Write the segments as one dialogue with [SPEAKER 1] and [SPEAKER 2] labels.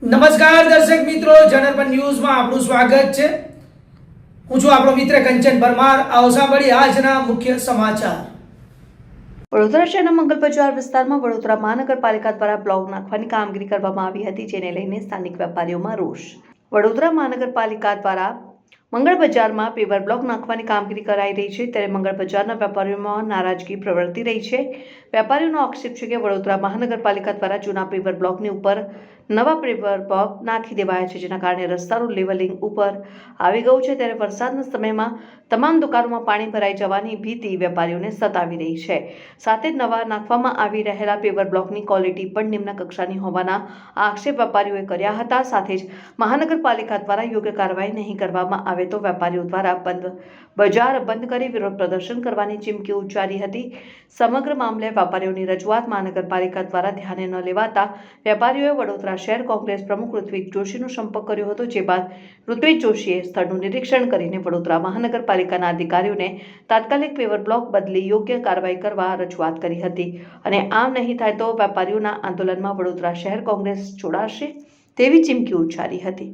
[SPEAKER 1] નમસ્કાર દર્શક મિત્રો, જનરપન ન્યૂઝમાં આપનું સ્વાગત છે। હું છું આપણો મિત્ર કંચન પરમાર। આવો સાંભળીએ આજના મુખ્ય સમાચાર।
[SPEAKER 2] વડોદરા શહેરના મંગલ બજાર વિસ્તારમાં વડોદરા મહાનગરપાલિકા દ્વારા બ્લોક નાખવાની કામગીરી કરવામાં આવી હતી, જેને લઈને સ્થાનિક વેપારીઓમાં રોષ। વડોદરા મહાનગરપાલિકા દ્વારા મંગળ બજારમાં પેવર બ્લોક નાખવાની કામગીરી કરાઈ રહી છે, ત્યારે મંગળ બજારના વેપારીઓમાં નારાજગી પ્રવર્તી રહી છે। વેપારીઓનો આક્ષેપ છે કે વડોદરા મહાનગરપાલિકા દ્વારા જૂના પેવર બ્લોકની ઉપર નવા પેવર બ્લોક નાખી દેવાયા છે, જેના કારણે રસ્તાનું લેવલિંગ ઉપર આવી ગયું છે। ત્યારે વરસાદના સમયમાં તમામ દુકાનોમાં પાણી ભરાઈ જવાની ભીતિ વેપારીઓને સતાવી રહી છે। સાથે જ નવા નાખવામાં આવી રહેલા પેવર બ્લોકની ક્વોલિટી પણ નિમ્ન કક્ષાની હોવાના આક્ષેપ વેપારીઓએ કર્યા હતા। સાથે જ મહાનગરપાલિકા દ્વારા યોગ્ય કાર્યવાહી નહીં કરવામાં આવે તો વેપારીઓ દ્વારા બજાર બંધ કરી વિરોધ પ્રદર્શન કરવાની ચીમકી ઉચ્ચારી હતી। સમગ્ર મામલે વેપારીઓની રજૂઆત મહાનગરપાલિકા દ્વારા ધ્યાને ન લેવાતા વેપારીઓએ વડોદરા શહેર કોંગ્રેસ પ્રમુખ ઋત્વિક જોશીનો સંપર્ક કર્યો હતો, જે બાદ ઋત્વિક જોશીએ સ્થળનું નિરીક્ષણ કરીને વડોદરા મહાનગરપાલિકાના અધિકારીઓને તાત્કાલિક પેવર બ્લોક બદલી યોગ્ય કાર્યવાહી કરવા રજૂઆત કરી હતી અને આમ નહીં થાય તો વેપારીઓના આંદોલનમાં વડોદરા શહેર કોંગ્રેસ જોડાશે તેવી ચીમકી ઉચ્ચારી હતી।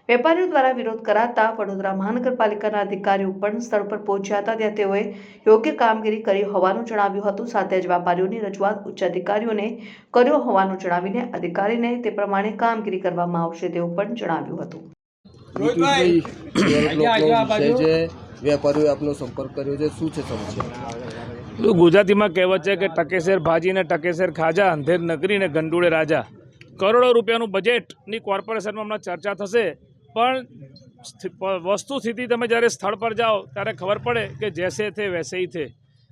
[SPEAKER 2] વેપારીઓ દ્વારા વિરોધ કરાતા વડોદરા મહાનગરપાલિકાના અધિકારીઓ પણ સ્થળ પર પહોંચ્યા હતા, ત્યાં તેઓએ યોગ્ય કામગીરી કરી હોવાનું જણાવ્યું હતું। સાથે જ વેપારીઓની રજૂઆત ઉચ્ચ અધિકારીઓને કર્યો હોવાનું જણાવીને અધિકારીને તે પ્રમાણે કામગીરી કરવામાં આવશે તેવું પણ જણાવ્યું હતું।
[SPEAKER 3] વેપારીઓએ આપનો સંપર્ક કર્યો છે, શું છે સમસ્યા?
[SPEAKER 4] ગુજરાતીમાં કહેવત છે કે ટકેસર ભાજી ને ટકેસર ખાજા, અંધેર નગરી ને ગંડુળે રાજા। કરોડો રૂપિયાનું બજેટની કોર્પોરેશનમાં હમણાં ચર્ચા થશે, પણ વસ્તુ સ્થિતિ તમે જ્યારે સ્થળ પર જાઓ ત્યારે ખબર પડે કે જૈસે થે વૈસે હી થે।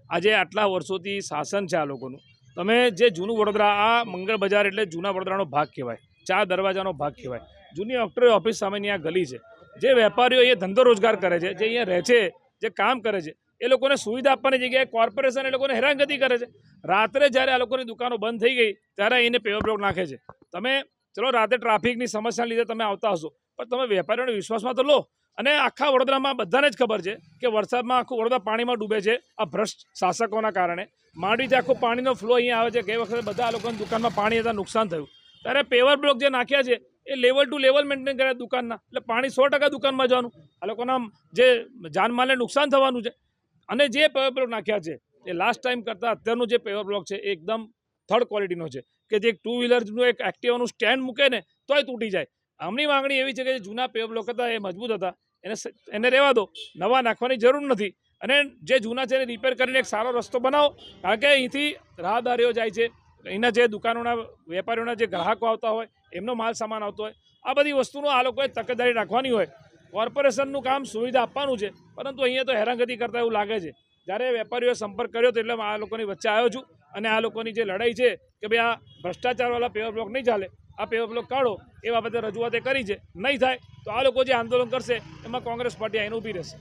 [SPEAKER 4] આજે આટલા વર્ષોથી શાસન છે આ લોકોનું। તમે જે જૂનું વડોદરા, આ મંગળ બજાર એટલે જૂના વડોદરાનો ભાગ કહેવાય, 4 દરવાજાનો ભાગ કહેવાય। જૂની ઓક્ટોરી ઓફિસ સામેની આ ગલી છે। જે વેપારીઓ એ ધંધો રોજગાર કરે છે, જે અહીંયા રહે છે, જે કામ કરે છે, એ લોકોને સુવિધા આપવાની જગ્યાએ કોર્પોરેશન એ લોકોને હેરાનગતિ કરે છે। રાત્રે જ્યારે આ લોકોની દુકાનો બંધ થઈ ગઈ ત્યારે એને પેવર બ્લોક નાખે છે। તમે ચલો રાતે ટ્રાફિકની સમસ્યાના લીધે તમે આવતા હશો, પણ તમે વેપારીઓને વિશ્વાસમાં તો લો। અને આખા વડોદરામાં બધાને જ ખબર છે કે વરસાદમાં આખું વડોદરા પાણીમાં ડૂબે છે આ ભ્રષ્ટ શાસકોના કારણે। માંડવીથી આખો પાણીનો ફ્લો અહીંયા આવે છે। ગઈ વખતે બધા આ લોકોની દુકાનમાં પાણી હતા, નુકસાન થયું। ત્યારે પેવર બ્લોક જે નાખ્યા છે એ લેવલ ટુ લેવલ મેન્ટેન કર્યા દુકાનના, એટલે પાણી 100% દુકાનમાં જવાનું, આ લોકોના જે જાનમાલને નુકસાન થવાનું છે। અને જે પેવર બ્લોક નાખ્યા છે એ લાસ્ટ ટાઈમ કરતાં અત્યારનું જે પેવર બ્લોક છે એ એકદમ થર્ડ ક્વોલિટીનો છે, કે જે 2 વ્હીલરનું એક એક્ટિવાનું સ્ટેન્ડ મૂકે ને તોય તૂટી જાય। આમની માંગણી એવી છે કે જે જૂના પેવર બ્લોક હતા એ મજબૂત હતા, એને રહેવા દો, નવા નાખવાની જરૂર નથી। અને જે જૂના છે એને રિપેર કરીને એક સારો રસ્તો બનાવો, કારણ કે અહીંથી રાહદારીઓ જાય છે, અહીંના જે દુકાનોના વેપારીઓના જે ગ્રાહકો આવતા હોય, એમનો માલ સામાન આવતો હોય, આ બધી વસ્તુનો આ લોકોએ તકેદારી રાખવાની હોય। કોર્પોરેશનનું કામ સુવિધા આપવાનું છે, પરંતુ અહીંયા તો હેરાનગતિ કરતા એવું લાગે છે। જ્યારે વેપારીઓએ સંપર્ક કર્યો તો એટલે આ લોકોની વચ્ચે આવ્યો છું, અને આ લોકોની જે લડાઈ છે કે ભાઈ આ ભ્રષ્ટાચારવાળા પેવર બ્લોક નહીં ચાલે, આ પેવર બ્લોક કાઢો, એ બાબતે રજૂઆત કરી છે। નહીં થાય તો આ લોકો જે આંદોલન કરશે એમાં કોંગ્રેસ પાર્ટી આવીને ઊભી રહેશે।